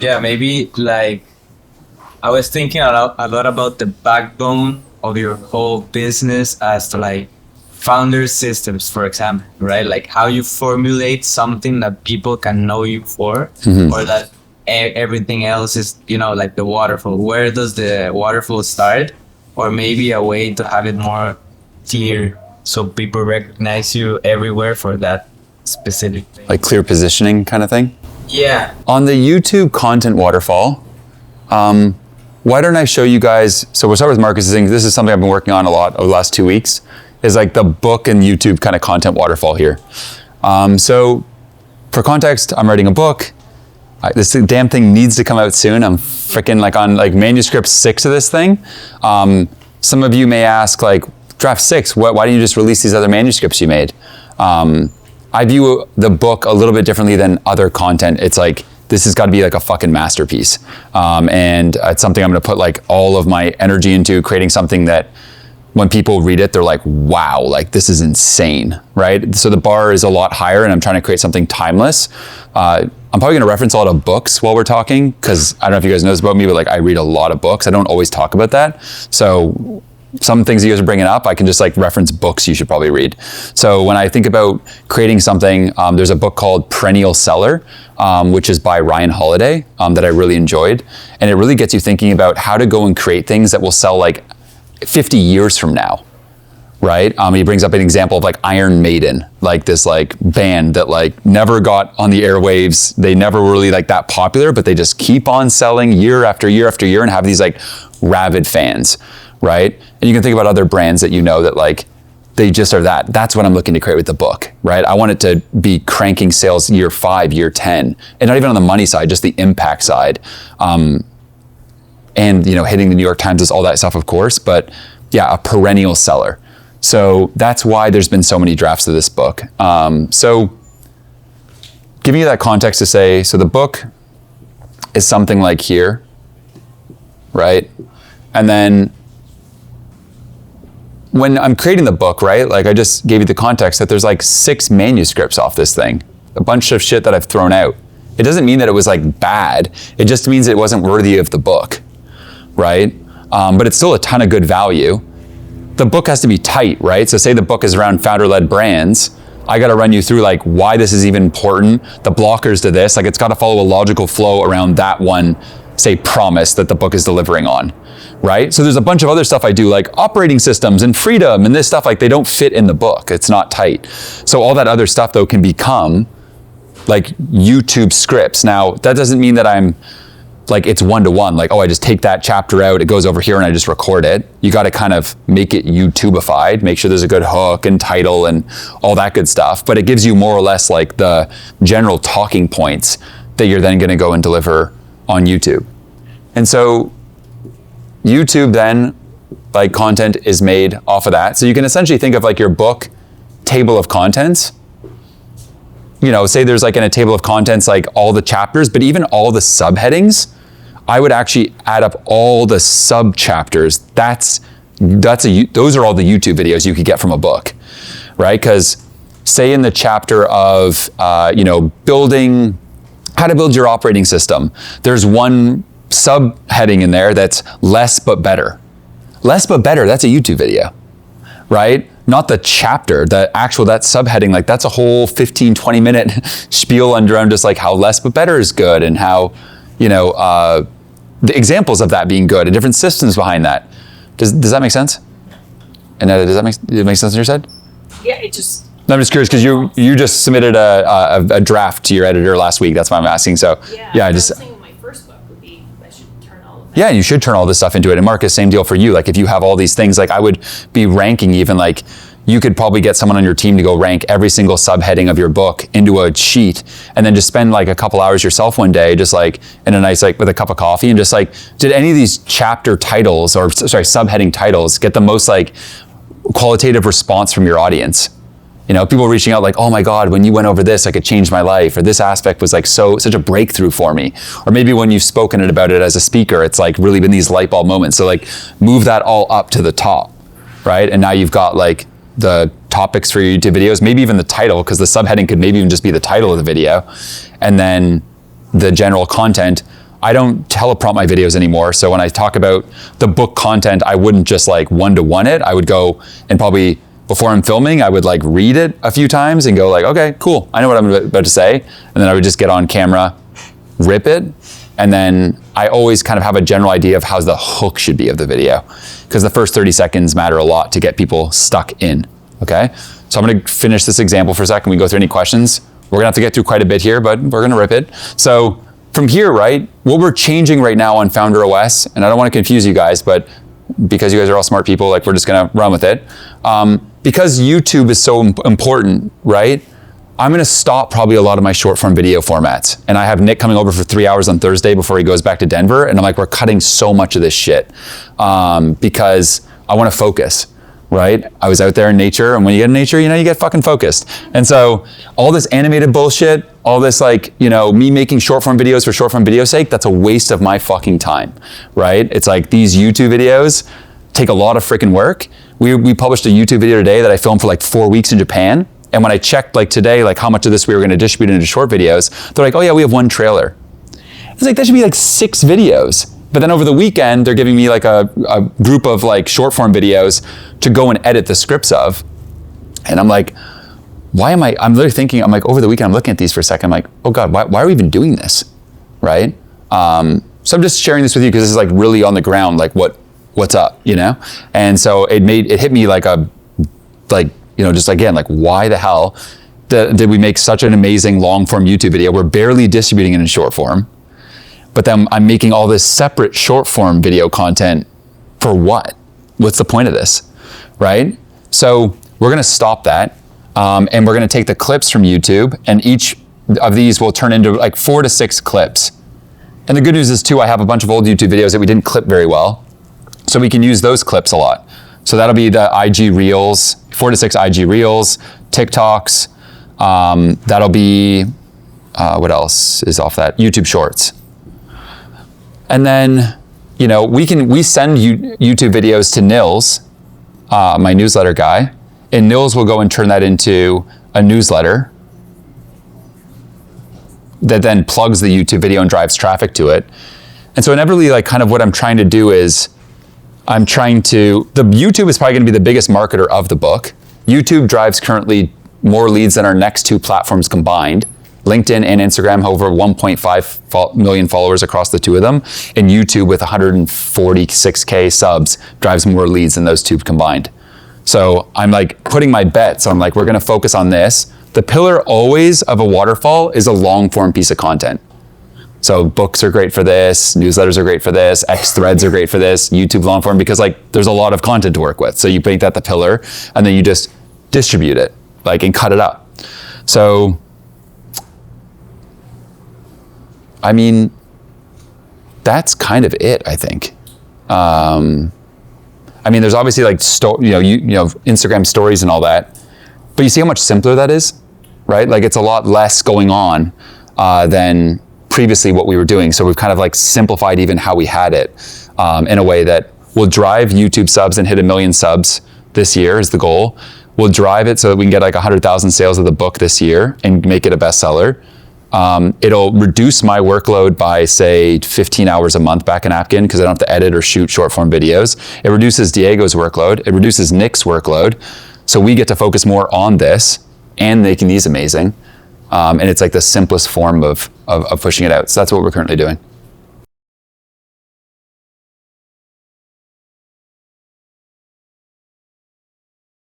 Yeah, maybe like I was thinking a lot about the backbone of your whole business as to like founder systems, for example, right? Like how you formulate something that people can know you for, or that everything else is, you know, like the waterfall. Where does the waterfall start? Or maybe a way to have it more clear so people recognize you everywhere for that specific thing. Like clear positioning kind of thing? Yeah. On the YouTube content waterfall, why don't I show you guys, so we'll start with Marcus's thing. This is something I've been working on a lot over the last 2 weeks, is like the book and YouTube kind of content waterfall here. So for context, I'm writing a book. This damn thing needs to come out soon. I'm freaking like on like manuscript 6 of this thing. Some of you may ask like, draft 6, why didn't you just release these other manuscripts you made? I view the book a little bit differently than other content. It's like, this has got to be like a fucking masterpiece. And it's something I'm going to put like all of my energy into, creating something that when people read it, they're like, wow, like this is insane, right? So the bar is a lot higher and I'm trying to create something timeless. I'm probably going to reference a lot of books while we're talking, because I don't know if you guys know this about me, but like I read a lot of books. I don't always talk about that. So some things you guys are bringing up, I can just like reference books you should probably read. So when I think about creating something, there's a book called Perennial Seller, which is by Ryan Holiday, that I really enjoyed. And it really gets you thinking about how to go and create things that will sell like 50 years from now, right? He brings up an example of like Iron Maiden, like this like band that like never got on the airwaves. They never were really like that popular, but they just keep on selling year after year after year and have these like rabid fans, right? And you can think about other brands that you know that like, they just are that. That's what I'm looking to create with the book, right? I want it to be cranking sales year 5, year 10, and not even on the money side, just the impact side. And you know, hitting the New York Times is all that stuff, of course, but yeah, a perennial seller. So that's why there's been so many drafts of this book. So giving you that context to say, so the book is something like here, right? And then when I'm creating the book, right? Like I just gave you the context that there's like 6 manuscripts off this thing, a bunch of shit that I've thrown out. It doesn't mean that it was like bad. It just means it wasn't worthy of the book, right? But it's still a ton of good value. The book has to be tight, right? So say the book is around founder-led brands. I got to run you through like why this is even important, the blockers to this. Like it's got to follow a logical flow around that one, say, promise that the book is delivering on, right? So there's a bunch of other stuff I do, like operating systems and freedom and this stuff, like they don't fit in the book. It's not tight. So all that other stuff though can become like YouTube scripts. Now that doesn't mean that I'm like it's one-to-one, like, oh, I just take that chapter out, it goes over here and I just record it. You got to kind of make it YouTubified, make sure there's a good hook and title and all that good stuff. But it gives you more or less like the general talking points that you're then going to go and deliver on YouTube. And so YouTube then, like content is made off of that. So you can essentially think of like your book table of contents. You know, say there's like in a table of contents, like all the chapters, but even all the subheadings, I would actually add up all the sub chapters. Those are all the YouTube videos you could get from a book, right? Because say in the chapter of, building, how to build your operating system, there's one subheading in there that's less but better. Less but better, that's a YouTube video, right? Not the chapter, that subheading, like that's a whole 15, 20 minute spiel around just like how less but better is good and how, the examples of that being good and different systems behind that. Does that make sense? And does that make sense on your side? Yeah, it just... No, I'm just curious because you just submitted a draft to your editor last week. That's why I'm asking. So yeah, I just think my first book would be I should turn all of that. Yeah, you should turn all this stuff into it. And Marcus, same deal for you. Like if you have all these things, like I would be ranking even like you could probably get someone on your team to go rank every single subheading of your book into a sheet and then just spend like a couple hours yourself one day, just like in a nice, like with a cup of coffee and just like, did any of these chapter titles or subheading titles get the most like qualitative response from your audience? You know, people reaching out like, oh my God, when you went over this, like it changed my life, or this aspect was like such a breakthrough for me. Or maybe when you've spoken about it as a speaker, it's like really been these light bulb moments. So like move that all up to the top, right? And now you've got like the topics for your YouTube videos, maybe even the title, because the subheading could maybe even just be the title of the video. And then the general content I don't teleprompt my videos anymore. So when I talk about the book content, I wouldn't just like one-to-one it. I would go and probably, before I'm filming, I would like read it a few times and go like, okay, cool, I know what I'm about to say. And then I would just get on camera, rip it. And then I always kind of have a general idea of how the hook should be of the video, because the first 30 seconds matter a lot to get people stuck in, okay? So I'm gonna finish this example for a second. We go through any questions. We're gonna have to get through quite a bit here, but we're gonna rip it. So from here, right, what we're changing right now on Founder OS, and I don't wanna confuse you guys, but because you guys are all smart people, like we're just gonna run with it. Because YouTube is so important, right? I'm gonna stop probably a lot of my short form video formats. And I have Nick coming over for 3 hours on Thursday before he goes back to Denver. And I'm like, we're cutting so much of this shit because I wanna focus, right? I was out there in nature, and when you get in nature, you know, you get fucking focused. And so all this animated bullshit, all this like, you know, me making short form videos for short form video's sake, that's a waste of my fucking time, right? It's like these YouTube videos take a lot of freaking work. We published a YouTube video today that I filmed for like 4 weeks in Japan. And when I checked like today, like how much of this we were gonna distribute into short videos, they're like, oh yeah, we have 1 trailer. It's like, that should be like 6 videos. But then over the weekend, they're giving me like a group of like short form videos to go and edit the scripts of. And I'm like, I'm literally thinking, I'm like, over the weekend, I'm looking at these for a second, I'm like, oh God, why are we even doing this, right? So I'm just sharing this with you because this is like really on the ground, like what's up, you know? And so it hit me like you know, just again, like why the hell did we make such an amazing long form YouTube video? We're barely distributing it in short form, but then I'm making all this separate short form video content for what? What's the point of this, right? So we're gonna stop that, and we're gonna take the clips from YouTube, and each of these will turn into like 4 to 6 clips. And the good news is too, I have a bunch of old YouTube videos that we didn't clip very well, so we can use those clips a lot. So that'll be the IG Reels, 4 to 6 IG Reels, TikToks. That'll be, what else is off that? YouTube Shorts. And then, you know, we send YouTube videos to Nils, my newsletter guy, and Nils will go and turn that into a newsletter that then plugs the YouTube video and drives traffic to it. And so inevitably, like kind of what I'm trying to do is, the YouTube is probably gonna be the biggest marketer of the book. YouTube drives currently more leads than our next 2 platforms combined. LinkedIn and Instagram have over 1.5 million followers across the 2 of them. And YouTube with 146K subs drives more leads than those 2 combined. So I'm like putting my bets on like, we're gonna focus on this. The pillar always of a waterfall is a long form piece of content. So books are great for this, newsletters are great for this, X threads are great for this, YouTube long form, because like there's a lot of content to work with. So you make that the pillar and then you just distribute it, like, and cut it up. So, I mean, that's kind of it, I think. I mean, there's obviously like, Instagram stories and all that, but you see how much simpler that is, right? Like it's a lot less going on than previously what we were doing. So we've kind of like simplified even how we had it in a way that will drive YouTube subs and hit 1 million subs this year is the goal. We'll drive it so that we can get like 100,000 sales of the book this year and make it a bestseller. It'll reduce my workload by say 15 hours a month back in Apkin because I don't have to edit or shoot short form videos. It reduces Diego's workload. It reduces Nick's workload. So we get to focus more on this and making these amazing. And it's like the simplest form of pushing it out. So that's what we're currently doing.